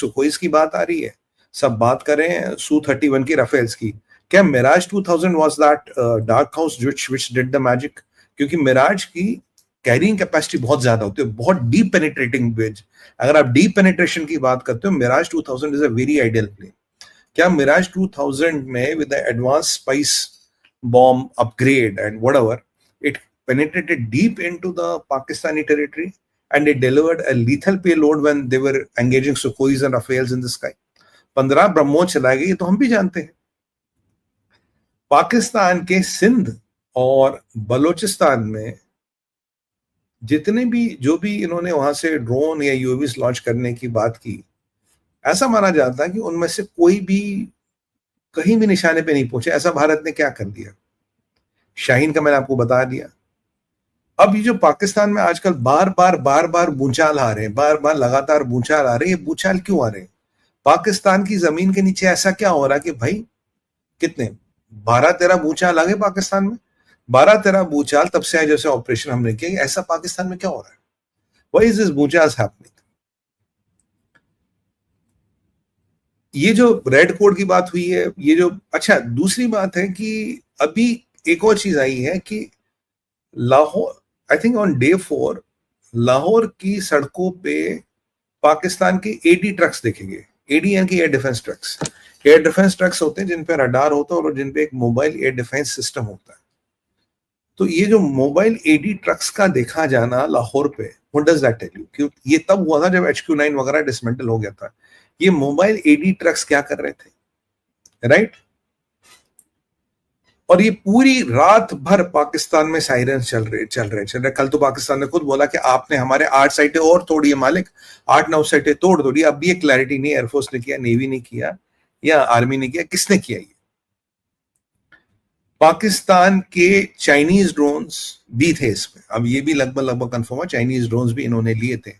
सुखोइस की बात आ रही है, सब बात कर रहे हैं Su-31 की, राफेल्स की। क्या Mirage 2000 was that dark house which did the magic? क्योंकि मिराज की कैरिंग कैपेसिटी बहुत ज्यादा होती है, बहुत डीप पेनिट्रेटिंग वेज। अगर आप डीप पेनिट्रेशन की बात करते हो, Mirage 2000 is a very ideal plane. क्या मिराज 2000 में with the advance spice bomb upgrade and whatever, it penetrated deep into the Pakistani territory and it delivered a lethal payload when they were engaging Sukhois and Rafales in the sky? 15 BrahMos चला गई, तो हम भी जानते हैं। पाकिस्तान के सिंध और बलोचिस्तान में जितने भी जो भी इन्होंने वहां से ड्रोन या यूएवीज लॉन्च करने की बात की, ऐसा माना जाता है कि उनमें से कोई भी कहीं भी निशाने पे नहीं पहुंचे। ऐसा भारत ने क्या कर दिया? शाहीन का मैंने आपको बता दिया। अब ये जो पाकिस्तान में आजकल बार बार भूचाल आ रहे हैं, बार बार लगातार भूचाल आ रहे हैं, ये भूचाल क्यों आ रहे हैं? पाकिस्तान की जमीन के नीचे ऐसा क्या हो रहा है कि भाई कितने 12-13 भूचाल आ गए पाकिस्तान में। 12-13 भूचाल तब से जैसे ऑपरेशन हमने किया, ऐसा पाकिस्तान में क्या हो रहा है? व्हाई इज दिस भूचाल हैपनिंग? ये जो रेड कोड की बात हुई है, ये जो, अच्छा दूसरी बात है कि अभी एक और चीज आई है कि Lahore, I think on day 4 Lahore की सड़कों पे पाकिस्तान के एडी ट्रक्स देखेंगे। एडी यानी कि air defence trucks. Air defence trucks होते हैं जिन पे रडार होता है और जिन पे एक मोबाइल एयर डिफेंस सिस्टम होता है। तो ये जो मोबाइल एडी ट्रक्स का देखा जाना लाहौर पे, what does that tell you? कि ये तब हुआ था जब HQ9 वगैरह डिसमेंटल हो गया था। ये मोबाइल एडी ट्रक्स क्या कर रहे थे, राइट? और ये पूरी रात भर पाकिस्तान में साइरन चल रहे। कल तो पाकिस्तान ने खुद बोला कि आपने हमारे 8 साइटें और तोड़ी है मालिक, 8-9 साइटें तोड़ दी। अब भी ये क्लैरिटी नहीं, एयरफोर्स ने किया, नेवी ने किया या आर्मी ने किया, किसने किया? ये पाकिस्तान के चाइनीज ड्रोन्स भी थे इसमें। अब ये भी लगभग कंफर्म है, चाइनीज ड्रोन्स भी इन्होंने लिए थे।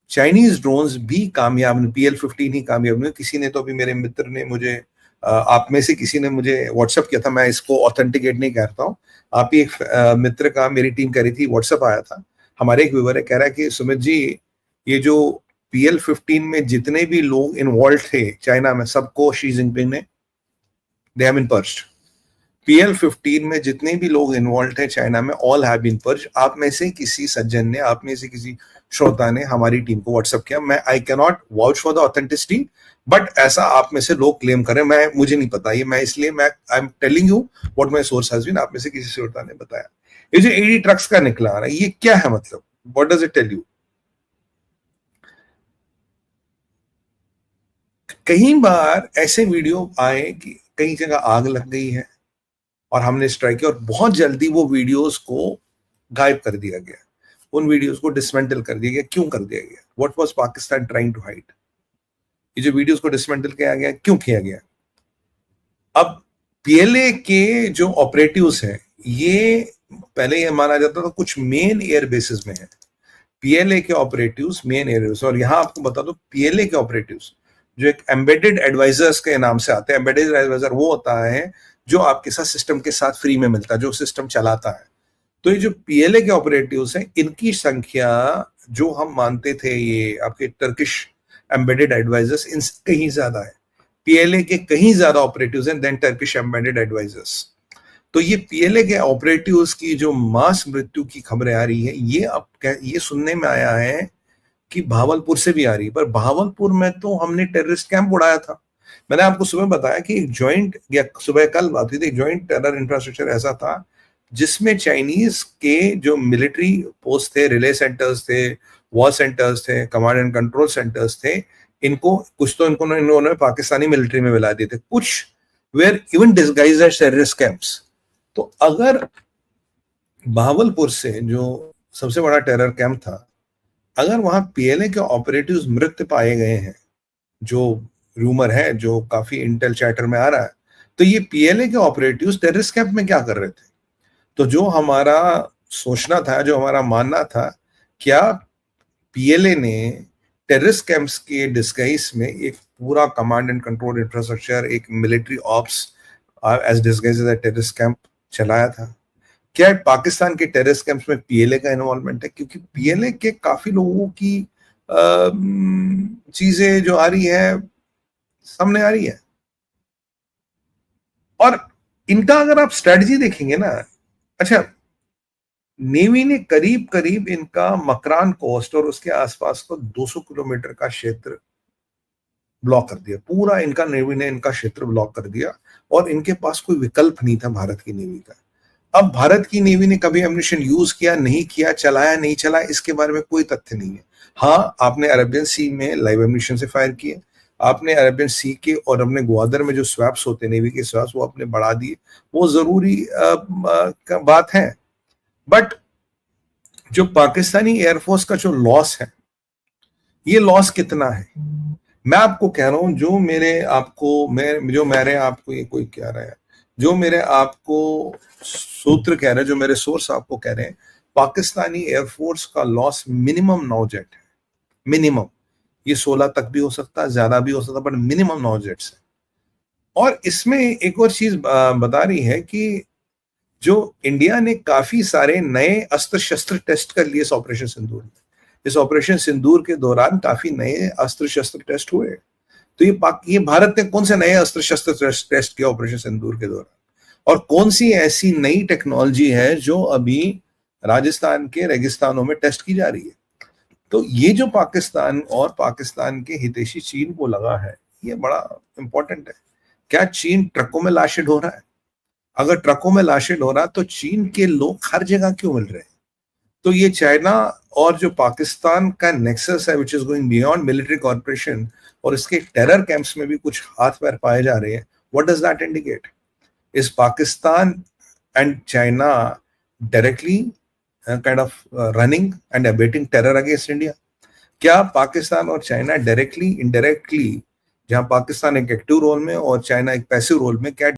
चाइनीज ड्रोन्स भी कामयाब, PL-15 ही कामयाब नहीं। किसी ने तो अभी, मेरे मित्र ने मुझे, आप में से किसी ने मुझे व्हाट्सएप किया था, मैं इसको ऑथेंटिकेट नहीं करता हूँ, आप ही एक मित्र का, मेरी टीम कह रही थी, व्हाट्सएप आया था, हमारे एक व्यूअर है, कह रहा है कि सुमित जी, ये जो PL-15 में जितने भी लोग इन्वॉल्व थे चाइना में, सबको शी जिनपिंग ने, दे हैव बीन पर्च्ड। PL-15 में जितने भी लोग इन्वॉल्व थे चाइना में, ऑल हैव बीन पर्च्ड। आप में से किसी सज्जन ने, आप में से किसी श्रोता ने हमारी टीम को व्हाट्सएप किया। मैं I can not vouch for the authenticity, but ऐसा आप में से लोग क्लेम कर रहे हैं, मुझे नहीं पता ये, मैं इसलिए मैं I am telling you what my source has been. आप में से किसी श्रोता ने बताया। ये जो एडी ट्रक्स का निकला आ रहा है, ये क्या है? मतलब what does it tell you? कई बार ऐसे वीडियो आए कि कई जगह आग लग गई है और हमने स्ट्राइक किया, और बहुत जल्दी वो वीडियोस को गायब कर दिया गया, उन वीडियोस को डिसमेंटल कर दिया गया। क्यों कर दिया गया? What was Pakistan trying to hide? ये जो वीडियोस को डिसमेंटल किया गया, क्यों किया गया? अब PLA के जो ऑपरेटिव्स हैं, ये पहले ये माना जाता था कुछ मेन एयर बेसिस में है PLA के ऑपरेटिव्स, मेन एयर बेसिस। और यहां आपको बता दो, PLA के ऑपरेटिव्स जो एक एम्बेडेड एडवाइजर्स के नाम से आते हैं। एम्बेडेड एडवाइजर वो होता है जो आपके साथ सिस्टम के साथ फ्री में मिलता है, जो सिस्टम चलाता है। तो ये जो PLA के ऑपरेटिव्स हैं, इनकी संख्या जो हम मानते थे ये आपके टर्किश एम्बेडेड एडवाइजर्स, इनसे कहीं ज्यादा है। PLA के कहीं ज्यादा ऑपरेटिव्स हैं देन टर्किश एम्बेडेड एडवाइजर्स। तो ये PLA के ऑपरेटिव्स की जो मास मृत्यु की खबरें आ रही है, ये अब ये सुनने में आया है कि भावलपुर से भी आ रही है। पर भावलपुर में तो हमने टेररिस्ट कैंप उड़ाया था। मैंने आपको सुबह बताया कि एक ज्वाइंट, या सुबह कल बात हुई थी, ज्वाइंट टेरर इंफ्रास्ट्रक्चर ऐसा था जिसमें चाइनीज के जो मिलिट्री पोस्ट थे, रिले सेंटर्स थे, वॉर सेंटर्स थे, कमांड एंड कंट्रोल सेंटर्स थे, इनको कुछ तो इन्होंने पाकिस्तानी मिलिट्री में मिला दिए थे, कुछ were even disguised as terrorist camps. तो अगर भावलपुर से, जो सबसे बड़ा टेरर कैंप था, अगर वहां PLA के ऑपरेटिव्स मृत पाए गए हैं, जो रूमर है, जो काफी इंटेल चैटर में आ रहा है, तो ये PLA के ऑपरेटिव्स टेररिस्ट कैंप में क्या कर रहे थे? तो जो हमारा सोचना था, जो हमारा मानना था, क्या PLA ने टेररिस्ट कैंप्स के डिस्गाइज में एक पूरा कमांड एंड कंट्रोल इंफ्रास्ट्रक्चर, एक military ops as disguise as a terrorist camp चलाया था? क्या पाकिस्तान के टेररिस्ट कैंप्स में PLA का इन्वॉल्वमेंट है? क्योंकि PLA के काफी लोगों की चीजें जो आ रही है सामने आ रही है। और इनका अगर आप स्ट्रेटजी देखेंगे ना, अच्छा, नेवी ने करीब करीब इनका मकरान कोस्ट और उसके आसपास को 200 किलोमीटर का क्षेत्र ब्लॉक कर दिया, पूरा इनका नेवी ने इनका क्षेत्र ब्लॉक कर दिया, और इनके पास कोई विकल्प नहीं था भारत की नेवी का। अब भारत की नेवी ने कभी एम्यूनिशन यूज किया नहीं किया, चलाया नहीं चलाया, इसके बारे में कोई तथ्य नहीं है। हाँ, आपने अरेबियन सी में लाइव एम्यूनिशन से फायर किए, आपने अरेबियन सी के और अपने ग्वादर में जो स्वैप्स होते हैं नेवी के स्वैप्स, वो आपने बढ़ा दिए, वो जरूरी बात है। बट जो पाकिस्तानी एयरफोर्स का जो लॉस है, ये लॉस कितना है? मैं आपको कह रहा हूं, जो मेरे आपको ये कोई कह रहा है, जो मेरे आपको सूत्र कह रहे हैं, जो मेरे सोर्स आपको कह रहे हैं, पाकिस्तानी एयरफोर्स का लॉस मिनिमम 9 जेट है, मिनिमम। ये 16 तक भी हो सकता है, ज्यादा भी हो सकता है, बट मिनिमम 9 जेट्स है। और इसमें एक और चीज बता रही है कि जो इंडिया ने काफी सारे नए अस्त्र शस्त्र टेस्ट कर लिए इस ऑपरेशन सिंदूर में। इस ऑपरेशन सिंदूर के दौरान काफी नए अस्त्र शस्त्र टेस्ट हुए। तो ये भारत ने कौन से नए अस्त्र शस्त्र टेस्ट किया ऑपरेशन सिंदूर के दौरान, और कौन सी ऐसी नई टेक्नोलॉजी है जो अभी राजस्थान के रेगिस्तानों में टेस्ट की जा रही है? तो ये जो पाकिस्तान और पाकिस्तान के हितैषी चीन को लगा है, ये बड़ा इंपॉर्टेंट है। क्या चीन ट्रकों में लाशिड हो रहा है? अगर ट्रकों में लाशिड हो रहा है तो चीन के लोग हर जगह क्यों मिल रहे हैं? तो ये चाइना और जो पाकिस्तान का नेक्सस है, which is going beyond military corporation, और इसके टेरर कैंप्स में भी कुछ हाथ पैर पाए जा रहे हैं। What does that indicate? Is Pakistan and China directly kind of running and abetting terror against India? क्या पाकिस्तान और चाइना डायरेक्टली इनडायरेक्टली, जहां पाकिस्तान एक एक्टिव रोल में और चाइना एक पैसिव रोल में, क्या